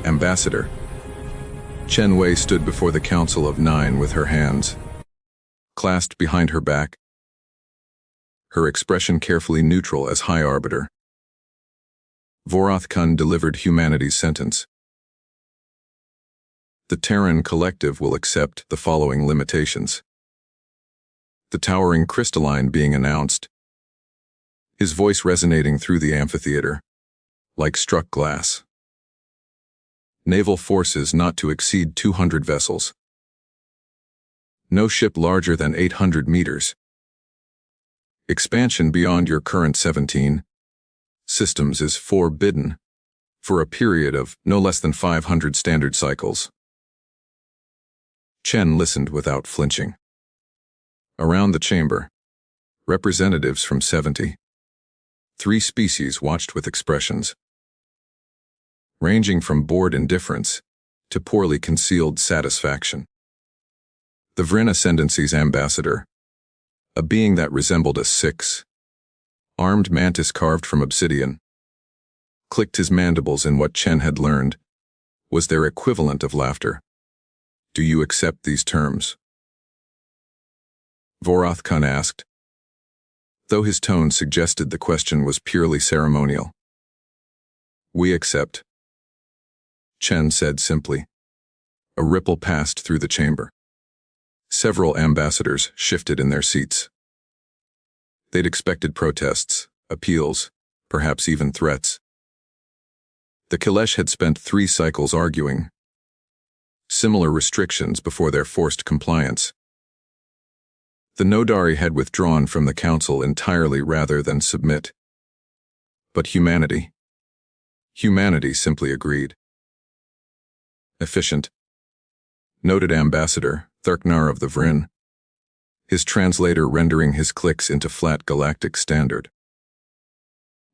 Ambassador. Chen Wei stood before the Council of Nine with her hands clasped behind her back, her expression carefully neutral as High Arbiter. Vorath Kun delivered humanity's sentence. The Terran Collective will accept the following limitations. The towering crystalline being announced, his voice resonating through the amphitheater, like struck glass. Naval forces not to exceed 200 vessels. No ship larger than 800 meters. Expansion beyond your current 17 systems is forbidden for a period of no less than 500 standard cycles. Chen listened without flinching. Around the chamber, representatives from 73 species watched with expressions ranging from bored indifference to poorly concealed satisfaction. The Vryn Ascendancy's ambassador, a being that resembled a six-armed mantis carved from obsidian, clicked his mandibles in what Chen had learned was their equivalent of laughter. Do you accept these terms? Vorath Kun asked, though his tone suggested the question was purely ceremonial. We accept, Chen said simply. A ripple passed through the chamber. Several ambassadors shifted in their seats. They'd expected protests, appeals, perhaps even threats. The Kalesh had spent 3 cycles arguing similar restrictions before their forced compliance. The Nodari had withdrawn from the council entirely rather than submit. But humanity simply agreed. Efficient, noted Ambassador Thurknar of the Vryn, his translator rendering his clicks into flat galactic standard.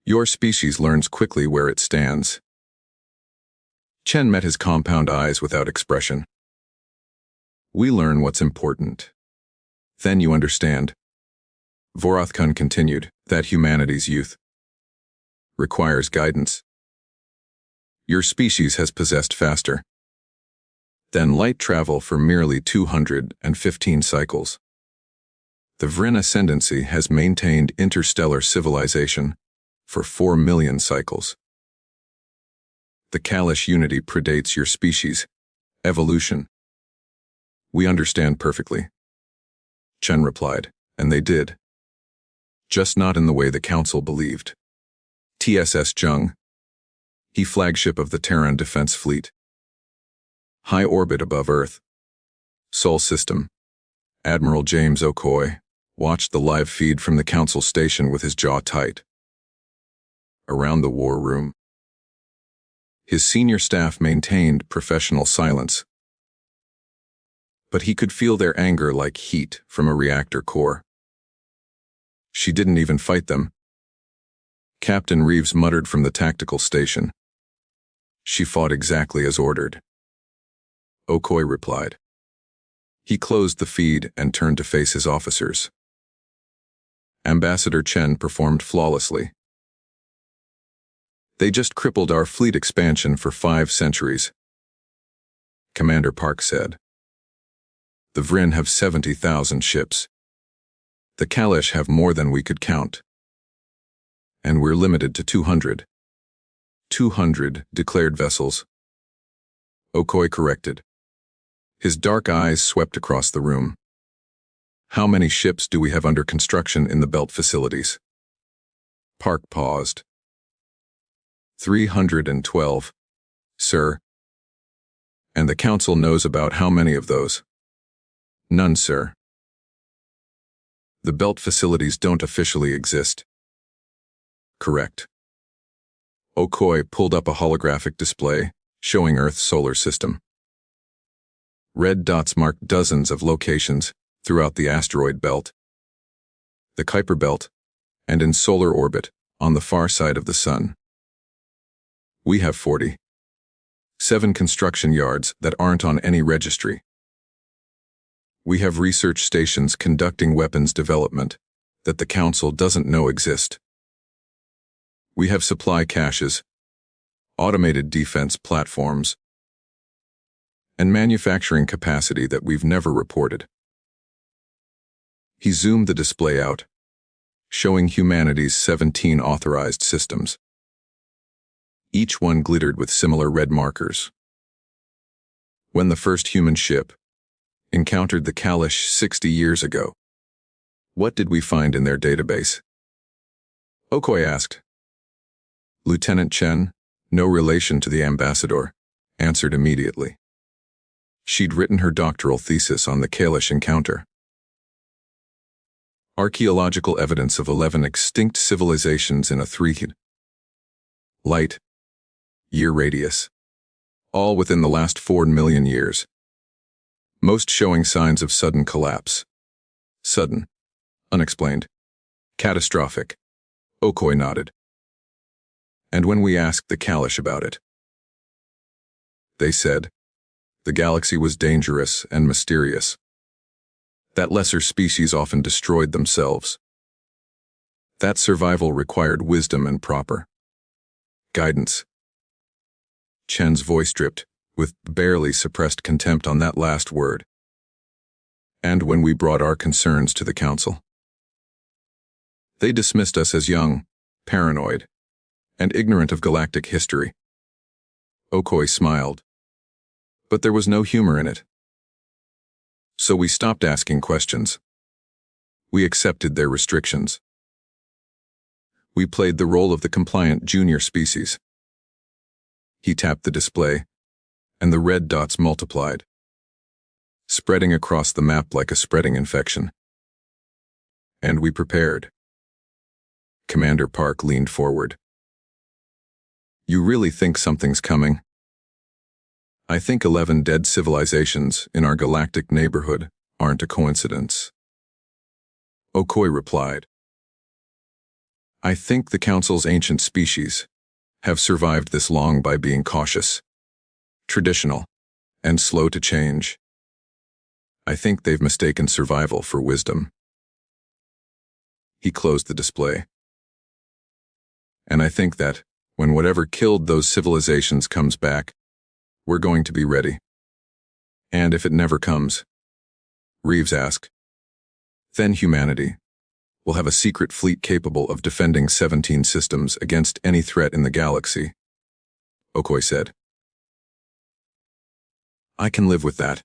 Your species learns quickly where it stands. Chen met his compound eyes without expression. We learn what's important. Then you understand. Vorath Kun continued that humanity's youth requires guidance. Your species has possessed faster than light travel for merely 215 cycles. The Vryn Ascendancy has maintained interstellar civilization for 4 million cycles. The Kalesh unity predates your species' evolution. We understand perfectly, Chen replied, and they did. Just not in the way the Council believed. TSS Jung, he flagship of the Terran Defense Fleet. High orbit above Earth. Sol System. Admiral James Okoye watched the live feed from the Council station with his jaw tight. Around the war room, his senior staff maintained professional silence. But he could feel their anger like heat from a reactor core. She didn't even fight them. Captain Reeves muttered from the tactical station. She fought exactly as ordered. Okoye replied. He closed the feed and turned to face his officers. Ambassador Chen performed flawlessly. They just crippled our fleet expansion for 5 centuries, Commander Park said. The Vryn have 70,000 ships. The Kalesh have more than we could count. And we're limited to 200. 200 declared vessels. Okoye corrected. His dark eyes swept across the room. How many ships do we have under construction in the belt facilities? Park paused. 312, sir. And the Council knows about how many of those? None, sir. The belt facilities don't officially exist. Correct. Okoye pulled up a holographic display showing Earth's solar system. Red dots marked dozens of locations throughout the asteroid belt, the Kuiper belt, and in solar orbit on the far side of the Sun. We have 47 construction yards that aren't on any registry. We have research stations conducting weapons development that the Council doesn't know exist. We have supply caches, automated defense platforms, and manufacturing capacity that we've never reported. He zoomed the display out, showing humanity's 17 authorized systems. Each one glittered with similar red markers. When the first human ship encountered the Kalash 60 years ago, what did we find in their database? Okoye asked. Lieutenant Chen, no relation to the ambassador, answered immediately. She'd written her doctoral thesis on the Kalash encounter. Archaeological evidence of 11 extinct civilizations in a 3-light-year radius, all within the last 4 million years, most showing signs of sudden collapse. Sudden, unexplained, catastrophic, Okoye nodded. And when we asked the Kalash about it, they said the galaxy was dangerous and mysterious, that lesser species often destroyed themselves, that survival required wisdom and proper guidance. Chen's voice dripped, with barely suppressed contempt on that last word. And when we brought our concerns to the council, they dismissed us as young, paranoid, and ignorant of galactic history. Okoye smiled, but there was no humor in it. So we stopped asking questions. We accepted their restrictions. We played the role of the compliant junior species. He tapped the display, and the red dots multiplied, spreading across the map like a spreading infection. And we prepared. Commander Park leaned forward. You really think something's coming? I think 11 dead civilizations in our galactic neighborhood aren't a coincidence. Okoye replied. I think the Council's ancient species have survived this long by being cautious, traditional, and slow to change. I think they've mistaken survival for wisdom. He closed the display. And I think that, when whatever killed those civilizations comes back, we're going to be ready. And if it never comes, Reeves asked, then humanity will have a secret fleet capable of defending 17 systems against any threat in the galaxy, Okoye said. I can live with that.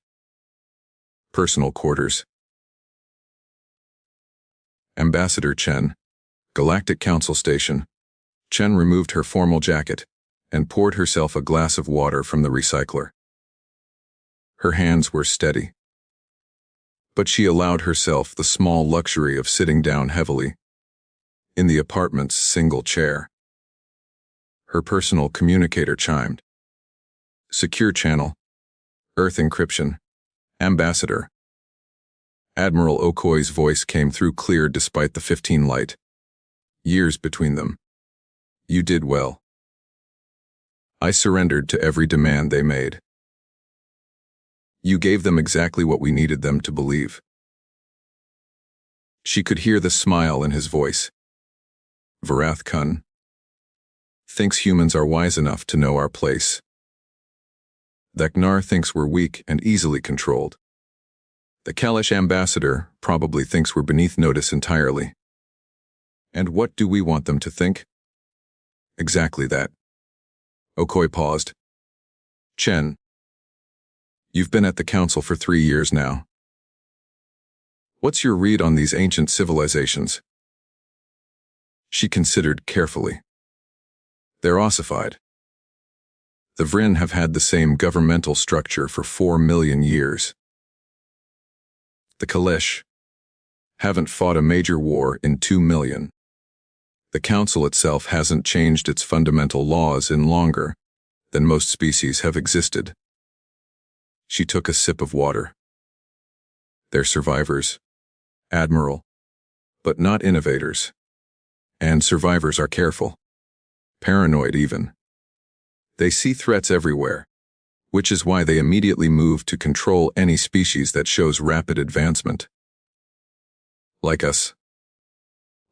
Personal quarters. Ambassador Chen, Galactic Council Station. Chen removed her formal jacket and poured herself a glass of water from the recycler. Her hands were steady, but she allowed herself the small luxury of sitting down heavily in the apartment's single chair. Her personal communicator chimed. Secure channel. Earth encryption. Ambassador. Admiral Okoye's voice came through clear despite the 15 light years between them. You did well. I surrendered to every demand they made. You gave them exactly what we needed them to believe. She could hear the smile in his voice. Varath Kun thinks humans are wise enough to know our place. Deknar thinks we're weak and easily controlled. The Kalash ambassador probably thinks we're beneath notice entirely. And what do we want them to think? Exactly that. Okoye paused. Chen, you've been at the council for 3 years now. What's your read on these ancient civilizations? She considered carefully. They're ossified. The Vrin have had the same governmental structure for 4 million years. The Kalash haven't fought a major war in 2 million. The Council itself hasn't changed its fundamental laws in longer than most species have existed. She took a sip of water. They're survivors, Admiral, but not innovators. And survivors are careful, paranoid even. They see threats everywhere, which is why they immediately move to control any species that shows rapid advancement. Like us.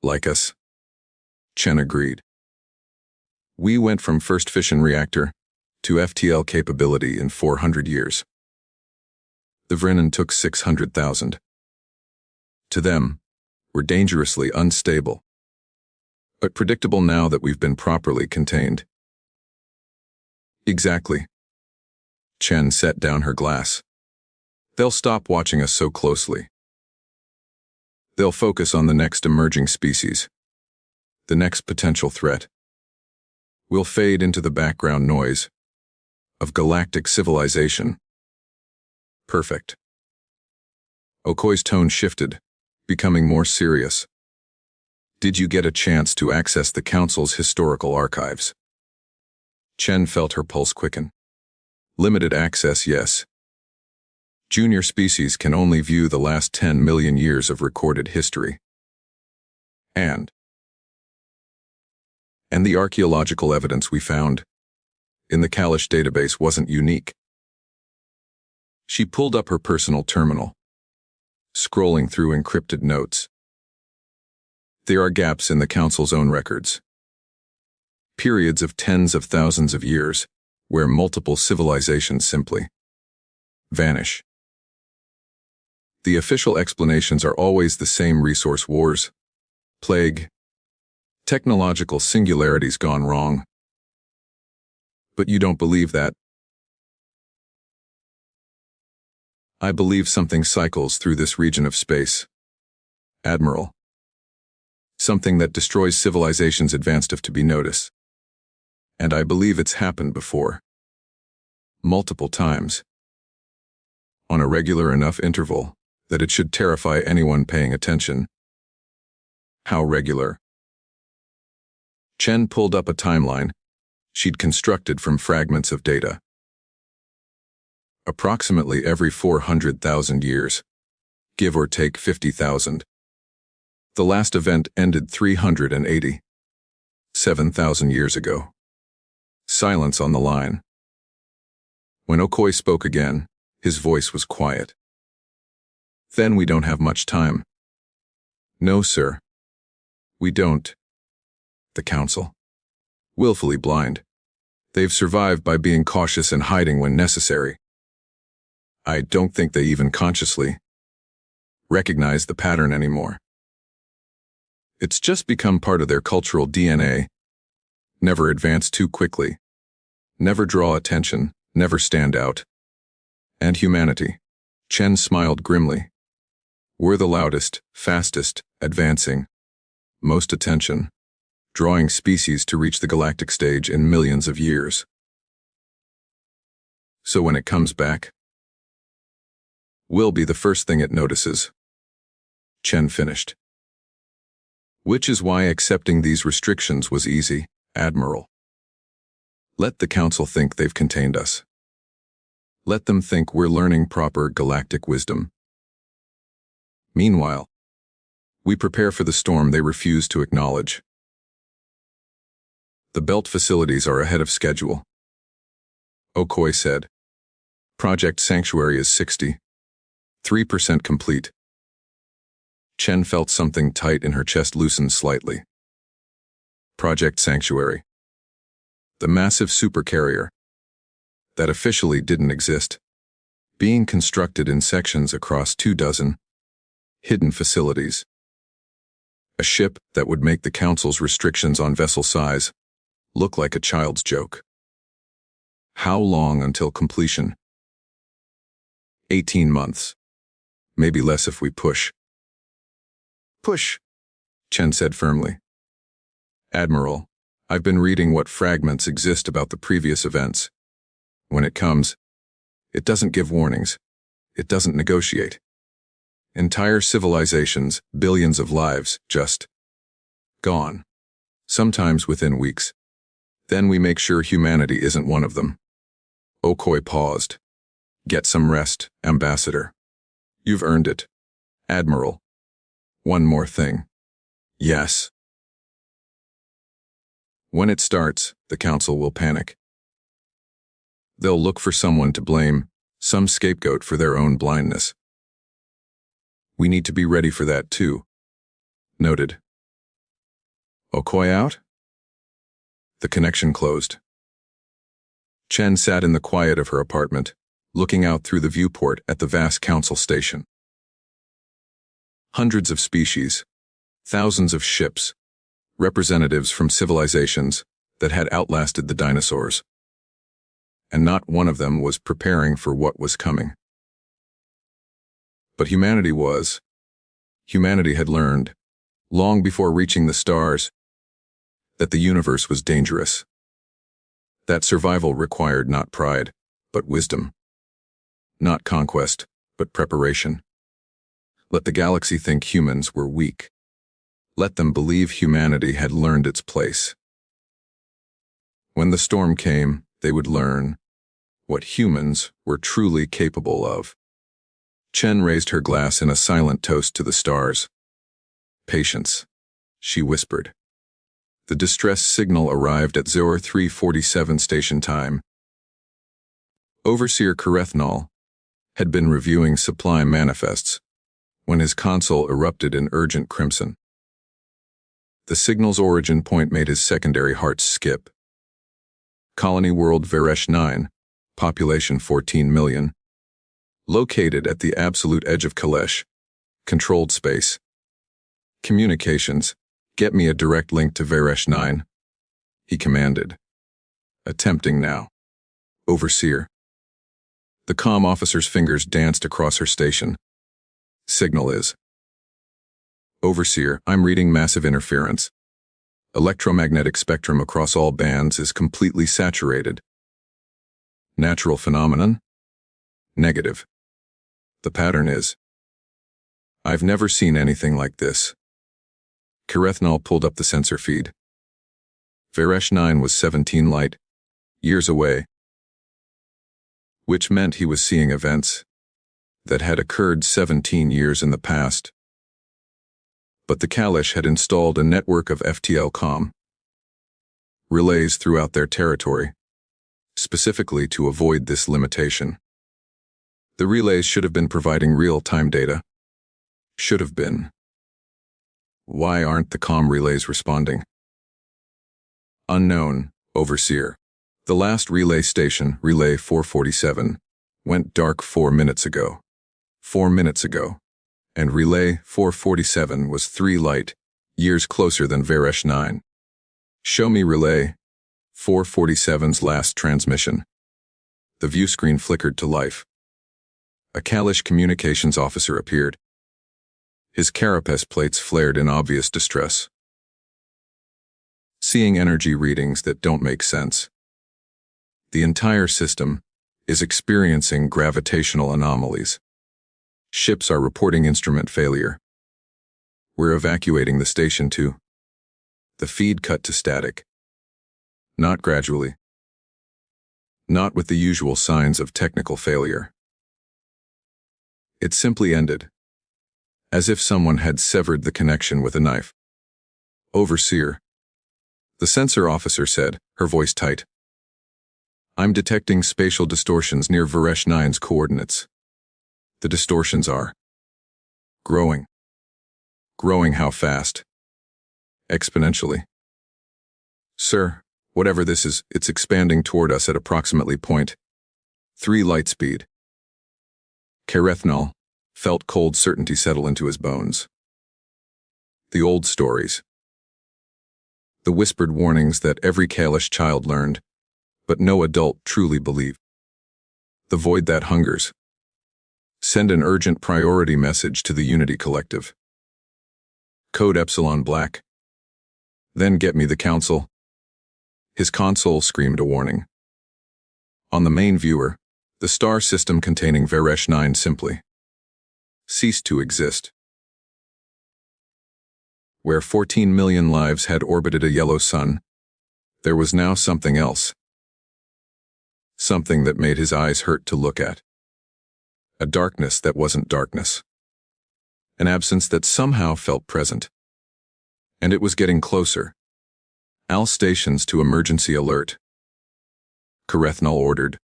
Like us. Chen agreed. We went from first fission reactor to FTL capability in 400 years. The Vrinnen took 600,000. To them, we're dangerously unstable, but predictable now that we've been properly contained. Exactly. Chen set down her glass. They'll stop watching us so closely. They'll focus on the next emerging species, the next potential threat. We'll fade into the background noise of galactic civilization. Perfect. Okoye's tone shifted, becoming more serious. Did you get a chance to access the Council's historical archives? Chen felt her pulse quicken. Limited access, yes. Junior species can only view the last 10 million years of recorded history. And the archaeological evidence we found in the Kalish database wasn't unique. She pulled up her personal terminal, scrolling through encrypted notes. There are gaps in the Council's own records. Periods of tens of thousands of years where multiple civilizations simply vanish. The official explanations are always the same: resource wars, plague, technological singularities gone wrong. But you don't believe that. I believe something cycles through this region of space, Admiral. Something that destroys civilizations advanced enough to be noticed. And I believe it's happened before. Multiple times. On a regular enough interval that it should terrify anyone paying attention. How regular? Chen pulled up a timeline she'd constructed from fragments of data. Approximately every 400,000 years, give or take 50,000. The last event ended 387,000 years ago. Silence on the line. When Okoye spoke again, his voice was quiet. Then we don't have much time. No, sir. We don't. The Council. Willfully blind. They've survived by being cautious and hiding when necessary. I don't think they even consciously recognize the pattern anymore. It's just become part of their cultural DNA. Never advance too quickly. Never draw attention, never stand out. And humanity. Chen smiled grimly. We're the loudest, fastest, advancing, most attention, drawing species to reach the galactic stage in millions of years. So when it comes back, we'll be the first thing it notices. Chen finished. Which is why accepting these restrictions was easy, Admiral. Let the Council think they've contained us. Let them think we're learning proper galactic wisdom. Meanwhile, we prepare for the storm they refuse to acknowledge. The belt facilities are ahead of schedule, Okoye said. Project Sanctuary is 63% complete. Chen felt something tight in her chest loosen slightly. Project Sanctuary. The massive supercarrier that officially didn't exist, being constructed in sections across 24 hidden facilities. A ship that would make the Council's restrictions on vessel size look like a child's joke. How long until completion? 18 months. Maybe less if we push. Push, Chen said firmly. Admiral, I've been reading what fragments exist about the previous events. When it comes, it doesn't give warnings. It doesn't negotiate. Entire civilizations, billions of lives, just gone. Sometimes within weeks. Then we make sure humanity isn't one of them. Okoye paused. Get some rest, Ambassador. You've earned it. Admiral. One more thing. Yes. When it starts, the Council will panic. They'll look for someone to blame, some scapegoat for their own blindness. We need to be ready for that too. Noted. Okoye out? The connection closed. Chen sat in the quiet of her apartment, looking out through the viewport at the vast council station. Hundreds of species, thousands of ships, representatives from civilizations that had outlasted the dinosaurs. And not one of them was preparing for what was coming. But humanity was. Humanity had learned, long before reaching the stars, that the universe was dangerous. That survival required not pride, but wisdom. Not conquest, but preparation. Let the galaxy think humans were weak. Let them believe humanity had learned its place. When the storm came, they would learn what humans were truly capable of. Chen raised her glass in a silent toast to the stars. Patience, she whispered. The distress signal arrived at 0347 station time. Overseer Karethnal had been reviewing supply manifests when his console erupted in urgent crimson. The signal's origin point made his secondary heart skip. Colony World Varesh 9, population 14 million. Located at the absolute edge of Kalesh. Controlled space. Communications, get me a direct link to Varesh 9. He commanded. Attempting now. Overseer. The comm officer's fingers danced across her station. Signal is. Overseer, I'm reading massive interference. Electromagnetic spectrum across all bands is completely saturated. Natural phenomenon? Negative. The pattern is. I've never seen anything like this. Karethnal pulled up the sensor feed. Varesh 9 was 17 light years away, which meant he was seeing events that had occurred 17 years in the past. But the Kalesh had installed a network of FTL comm relays throughout their territory, specifically to avoid this limitation. The relays should have been providing real-time data. Should have been. Why aren't the comm relays responding? Unknown, Overseer. The last relay station, Relay 447, went dark 4 minutes ago. 4 minutes ago. And Relay 447 was 3 light years closer than Varesh 9. Show me Relay 447's last transmission. The view screen flickered to life. A Kalesh communications officer appeared. His carapace plates flared in obvious distress. Seeing energy readings that don't make sense. The entire system is experiencing gravitational anomalies. Ships are reporting instrument failure. We're evacuating the station too. The feed cut to static. Not gradually. Not with the usual signs of technical failure. It simply ended. As if someone had severed the connection with a knife. Overseer. The sensor officer said, her voice tight. I'm detecting spatial distortions near Varesh 9's coordinates. The distortions are growing. Growing how fast? Exponentially. Sir, whatever this is, it's expanding toward us at approximately 0.3 light speed. Karethnal felt cold certainty settle into his bones. The old stories. The whispered warnings that every Kalesh child learned, but no adult truly believed. The void that hungers. Send an urgent priority message to the Unity Collective. Code Epsilon Black. Then get me the Council. His console screamed a warning. On the main viewer, the star system containing Varesh 9 simply ceased to exist. Where 14 million lives had orbited a yellow sun, there was now something else. Something that made his eyes hurt to look at. A darkness that wasn't darkness. An absence that somehow felt present. And it was getting closer. All stations to emergency alert. Karethnal ordered.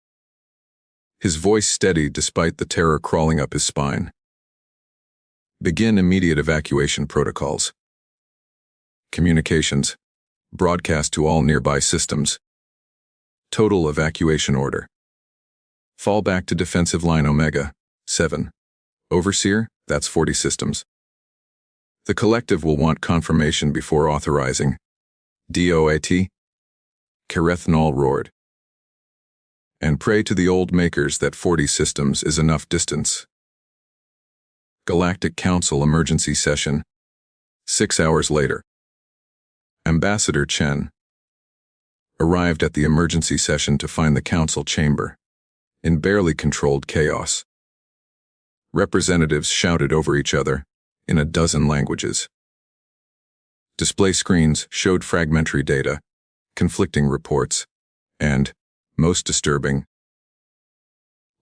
His voice steady despite the terror crawling up his spine. Begin immediate evacuation protocols. Communications. Broadcast to all nearby systems. Total evacuation order. Fall back to defensive line Omega, 7. Overseer, that's 40 systems. The collective will want confirmation before authorizing. DOAT? Kareth Nall roared. And pray to the old makers that 40 systems is enough distance. Galactic Council emergency session. 6 hours later. Ambassador Chen arrived at the emergency session to find the council chamber in barely controlled chaos. Representatives shouted over each other in a dozen languages. Display screens showed fragmentary data, conflicting reports, and, most disturbing,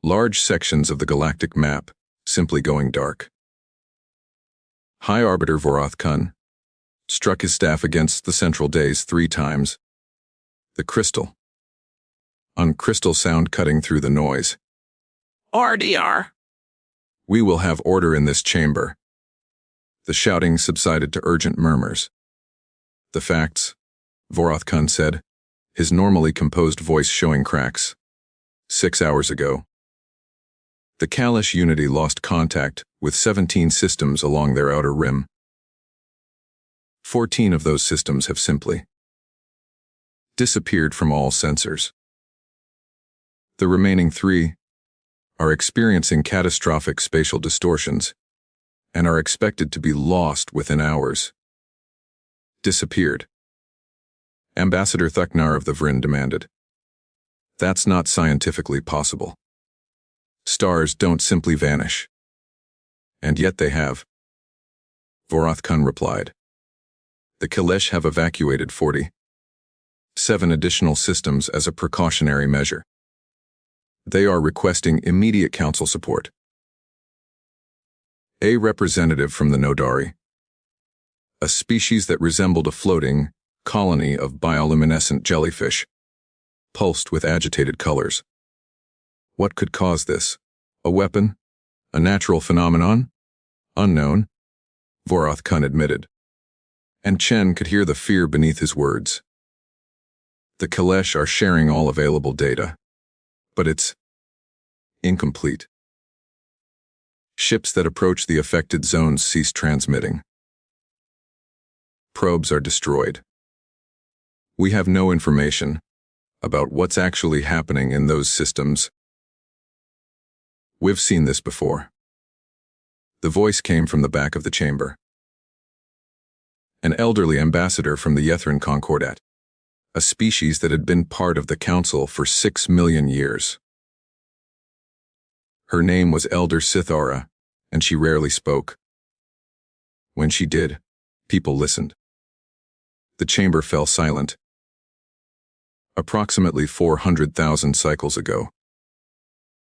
large sections of the galactic map simply going dark. High Arbiter Vorath Kun struck his staff against the central days 3 times. The crystal. On crystal sound cutting through the noise. RDR. We will have order in this chamber. The shouting subsided to urgent murmurs. The facts, Vorath Kun said, his normally composed voice showing cracks. 6 hours ago. The Kalash Unity lost contact with 17 systems along their outer rim. 14 of those systems have simply disappeared from all sensors. The remaining 3 are experiencing catastrophic spatial distortions and are expected to be lost within hours. Disappeared. Ambassador Thuknar of the Vrin demanded. That's not scientifically possible. Stars don't simply vanish. And yet they have. Vorath Kun replied. The Kalesh have evacuated 47 additional systems as a precautionary measure. They are requesting immediate council support. A representative from the Nodari, a species that resembled a floating colony of bioluminescent jellyfish, pulsed with agitated colors. What could cause this? A weapon? A natural phenomenon? Unknown, Vorath Kun admitted. And Chen could hear the fear beneath his words. The Kalesh are sharing all available data, but it's incomplete. Ships that approach the affected zones cease transmitting. Probes are destroyed. We have no information about what's actually happening in those systems. We've seen this before. The voice came from the back of the chamber. An elderly ambassador from the Yethrin Concordat, a species that had been part of the council for 6 million years. Her name was Elder Sithara, and she rarely spoke. When she did, people listened. The chamber fell silent. Approximately 400,000 cycles ago.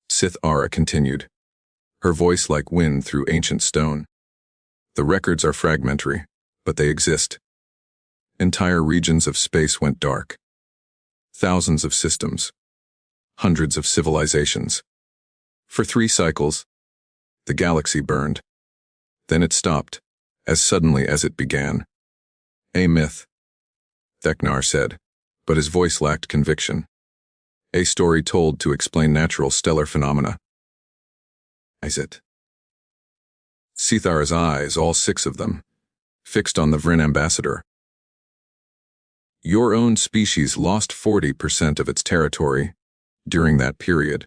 Sithara continued, her voice like wind through ancient stone. The records are fragmentary, but they exist. Entire regions of space went dark. Thousands of systems. Hundreds of civilizations. For 3 cycles, the galaxy burned. Then it stopped, as suddenly as it began. A myth, Theknar said, but his voice lacked conviction. A story told to explain natural stellar phenomena. Is it? Sithara's eyes, all 6 of them, fixed on the Vrin ambassador. Your own species lost 40% of its territory during that period.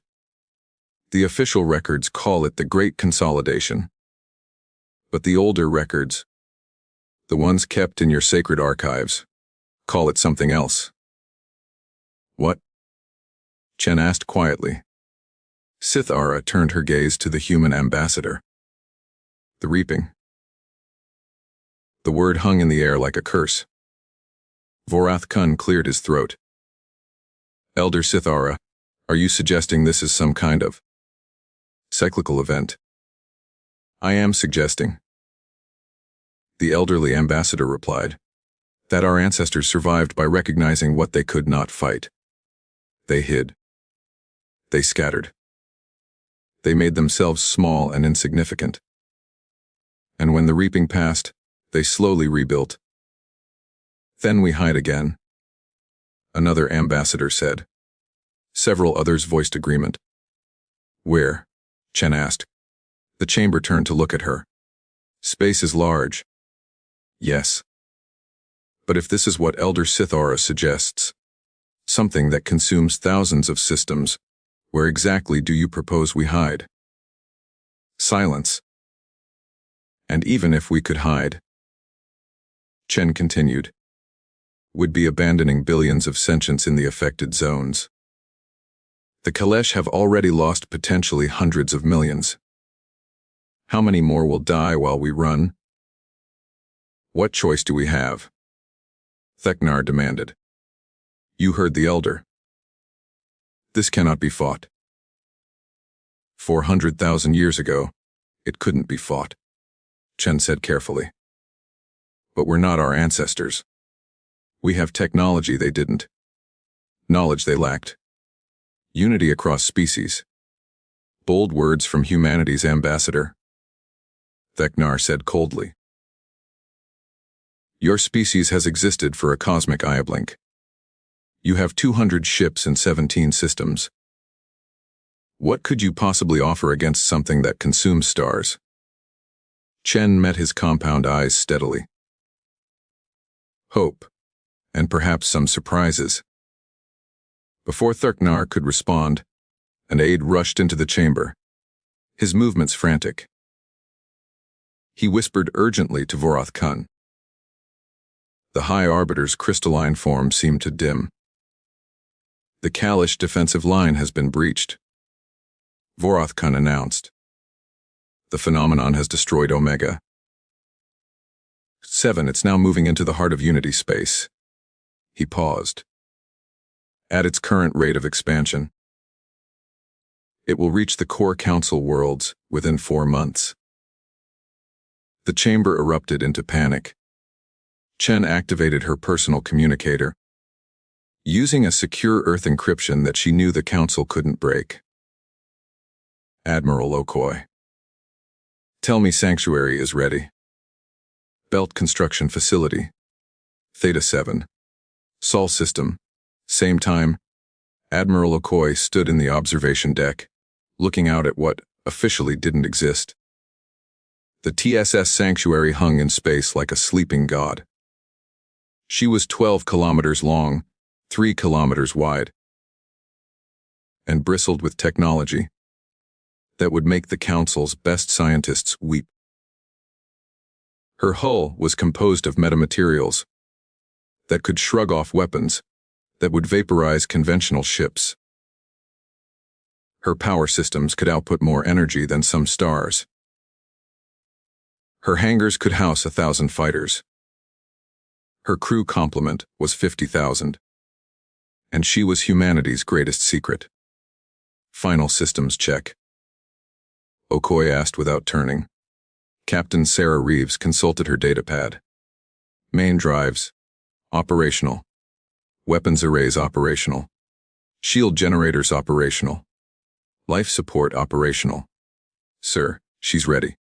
The official records call it the Great Consolidation. But the older records, the ones kept in your sacred archives, call it something else. What? Chen asked quietly. Sithara turned her gaze to the human ambassador. The reaping. The word hung in the air like a curse. Vorath Kun cleared his throat. Elder Sithara, are you suggesting this is some kind of cyclical event? I am suggesting, the elderly ambassador replied, that our ancestors survived by recognizing what they could not fight. They hid. They scattered. They made themselves small and insignificant. And when the reaping passed, they slowly rebuilt. Then we hide again, another ambassador said. Several others voiced agreement. Where? Chen asked. The chamber turned to look at her. Space is large. Yes. But if this is what Elder Sithara suggests, something that consumes thousands of systems, where exactly do you propose we hide? Silence. And even if we could hide, Chen continued, would be abandoning billions of sentients in the affected zones. The Kalesh have already lost potentially hundreds of millions. How many more will die while we run? What choice do we have? Theknar demanded. You heard the elder. This cannot be fought. 400,000 years ago, it couldn't be fought, Chen said carefully. But we're not our ancestors. We have technology they didn't. Knowledge they lacked. Unity across species. Bold words from humanity's ambassador. Theknar said coldly. Your species has existed for a cosmic eye blink. You have 200 ships and 17 systems. What could you possibly offer against something that consumes stars? Chen met his compound eyes steadily. Hope, and perhaps some surprises. Before Theknar could respond, an aide rushed into the chamber, his movements frantic. He whispered urgently to Vorath Kun. The High Arbiter's crystalline form seemed to dim. The Kalish defensive line has been breached, Vorath Kun announced. The phenomenon has destroyed Omega 7. It's now moving into the heart of Unity space. He paused. At its current rate of expansion, it will reach the core council worlds within 4 months. The chamber erupted into panic. Chen activated her personal communicator, using a secure Earth encryption that she knew the council couldn't break. Admiral Okoye. Tell me Sanctuary is ready. Belt Construction Facility. Theta 7. Sol System. Same time, Admiral Okoye stood in the observation deck, looking out at what officially didn't exist. The TSS Sanctuary hung in space like a sleeping god. She was 12 kilometers long, 3 kilometers wide, and bristled with technology that would make the Council's best scientists weep. Her hull was composed of metamaterials that could shrug off weapons that would vaporize conventional ships. Her power systems could output more energy than some stars. Her hangars could house 1,000 fighters. Her crew complement was 50,000. And she was humanity's greatest secret. Final systems check. Okoye asked without turning. Captain Sarah Reeves consulted her datapad. Main drives, operational. Weapons arrays operational. Shield generators operational. Life support operational. Sir, she's ready.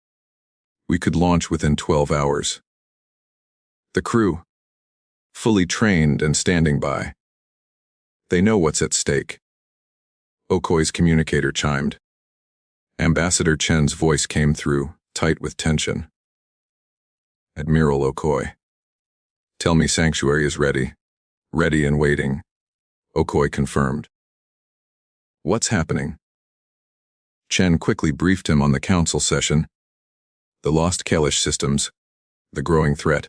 We could launch within 12 hours. The crew, fully trained and standing by. They know what's at stake. Okoye's communicator chimed. Ambassador Chen's voice came through, tight with tension. Admiral Okoye. Tell me Sanctuary is ready. Ready and waiting. Okoye confirmed. What's happening? Chen quickly briefed him on the council session. The lost Kalish systems. The growing threat.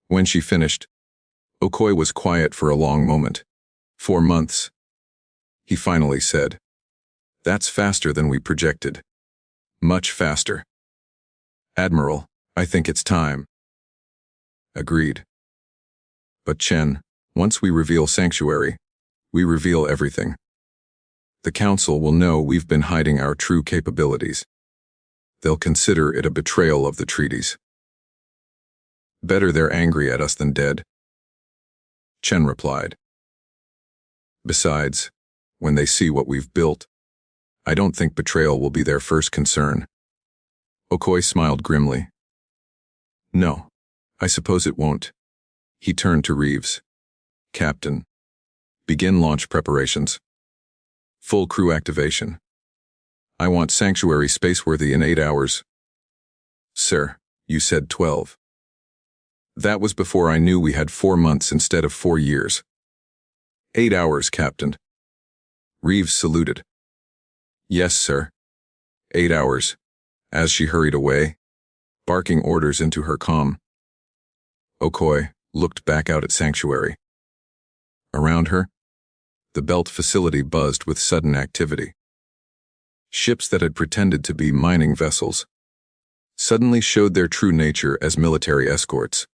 When she finished, Okoye was quiet for a long moment. 4 months. He finally said, That's faster than we projected. Much faster. Admiral, I think it's time. Agreed. But Chen, once we reveal Sanctuary, we reveal everything. The Council will know we've been hiding our true capabilities. They'll consider it a betrayal of the treaties. Better they're angry at us than dead. Chen replied. Besides, when they see what we've built, I don't think betrayal will be their first concern. Okoye smiled grimly. No, I suppose it won't. He turned to Reeves. Captain. Begin launch preparations. Full crew activation. I want Sanctuary spaceworthy in 8 hours. Sir, you said 12. That was before I knew we had 4 months instead of 4 years. 8 hours, Captain. Reeves saluted. Yes, sir. 8 hours. As she hurried away, barking orders into her comm. Okoye looked back out at Sanctuary. Around her, the belt facility buzzed with sudden activity. Ships that had pretended to be mining vessels suddenly showed their true nature as military escorts.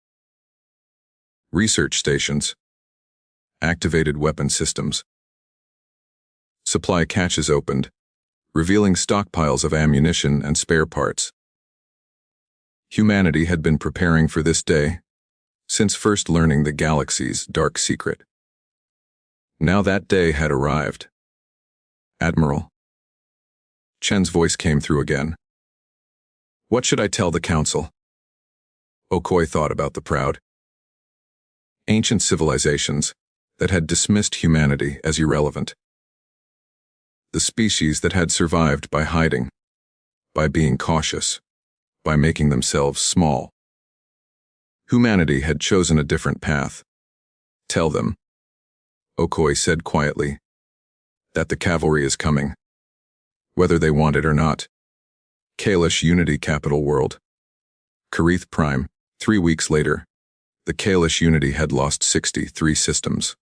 Research stations, activated weapon systems. Supply caches opened, revealing stockpiles of ammunition and spare parts. Humanity had been preparing for this day since first learning the galaxy's dark secret. Now that day had arrived. Admiral. Chen's voice came through again. What should I tell the Council? Okoye thought about the proud, ancient civilizations that had dismissed humanity as irrelevant. The species that had survived by hiding, by being cautious, by making themselves small. Humanity had chosen a different path. Tell them, Okoye said quietly, that the cavalry is coming, whether they want it or not. Kaalish Unity Capital World. Karith Prime. 3 weeks later, the Kaalish Unity had lost 63 systems.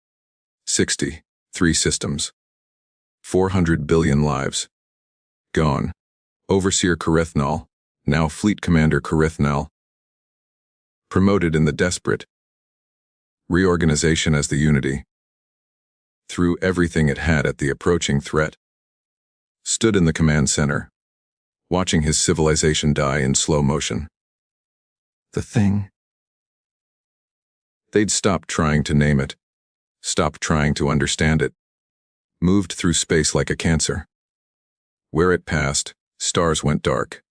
63 systems. 400 billion lives. Gone. Overseer Karethnal, now Fleet Commander Karethnal. Promoted in the desperate. Reorganization as the Unity. Threw everything it had at the approaching threat. Stood in the command center, watching his civilization die in slow motion. The thing. They'd stopped trying to name it, stopped trying to understand it, moved through space like a cancer. Where it passed, stars went dark.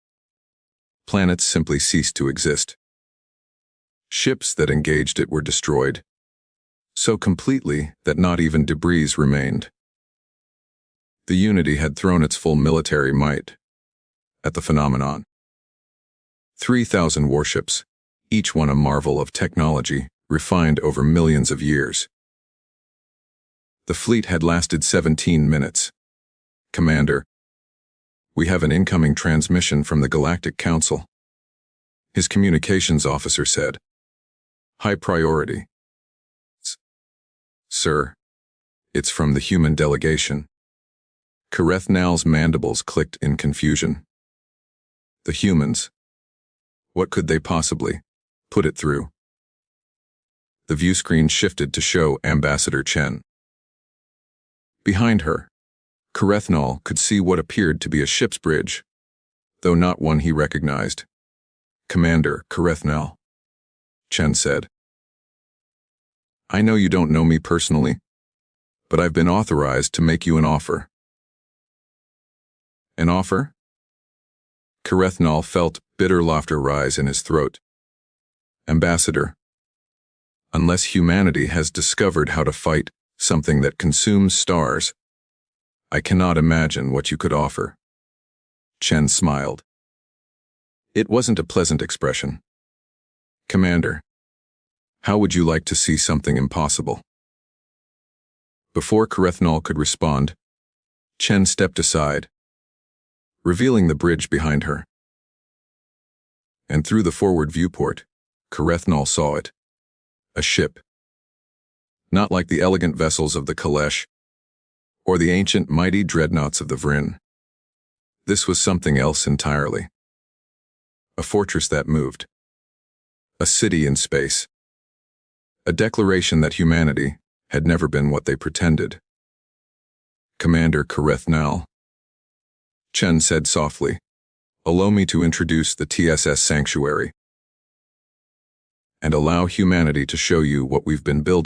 Planets simply ceased to exist. Ships that engaged it were destroyed, so completely that not even debris remained. The Unity had thrown its full military might at the phenomenon. 3,000 warships, each one a marvel of technology, refined over millions of years. The fleet had lasted 17 minutes. Commander, we have an incoming transmission from the Galactic Council. His communications officer said. High priority. Sir, it's from the human delegation. Karethnal's mandibles clicked in confusion. The humans. What could they possibly put it through? The view screen shifted to show Ambassador Chen. Behind her, Karethnal could see what appeared to be a ship's bridge, though not one he recognized. Commander Karethnal, Chen said. I know you don't know me personally, but I've been authorized to make you an offer. An offer? Karethnal felt bitter laughter rise in his throat. Ambassador, unless humanity has discovered how to fight something that consumes stars, I cannot imagine what you could offer. Chen smiled. It wasn't a pleasant expression. Commander, how would you like to see something impossible? Before Karethnal could respond, Chen stepped aside, revealing the bridge behind her. And through the forward viewport, Karethnal saw it. A ship. Not like the elegant vessels of the Kalesh, or the ancient mighty dreadnoughts of the Vryn. This was something else entirely. A fortress that moved. A city in space. A declaration that humanity had never been what they pretended. Commander Karethnal, Chen said softly, allow me to introduce the TSS Sanctuary and allow humanity to show you what we've been building.